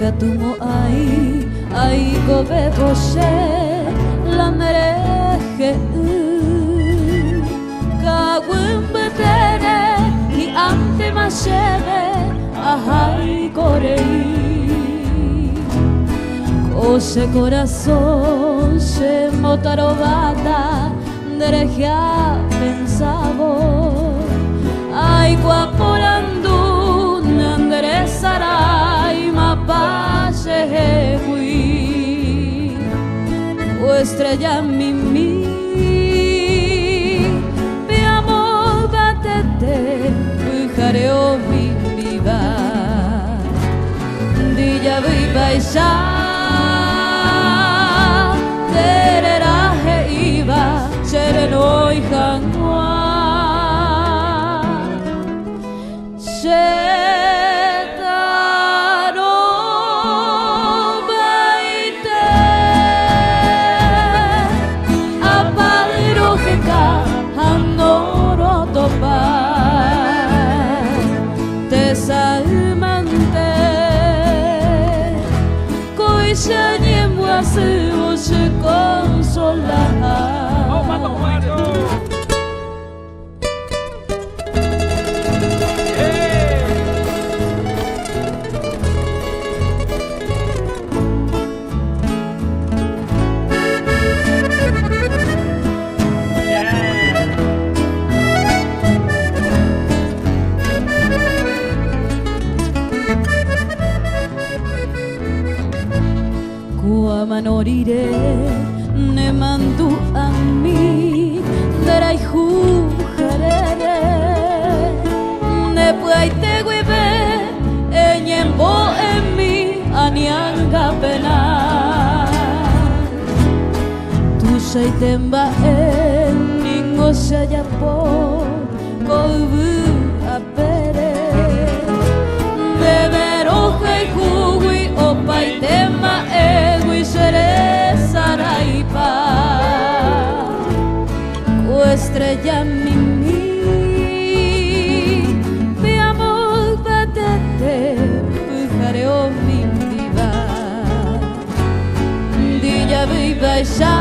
Gatumo ai gobe boshe la mereje Kawin betere ni ante mashebe ahai korei Kose corazón se motarobata dereja pensavo Ai guaporandu nanderesarai mapache hui O estrella mimi mi amor batete Ujareo mi viva Dilla viva ya Tereraje iba Cherenoi hangwa Shetaro baite Apaliro heka Hanoro topa Tesalmante Koisha Voici se consolar Manoriré ne mandu a mí derai jujarere ne puaite guibe enyembo en mi anianga pena tu seitemba en ningo se yapo kobu apere de veroje jugui o paitema Saraipa o estrella mimi mi amor batete Ujareo mi viva Dilla viva ya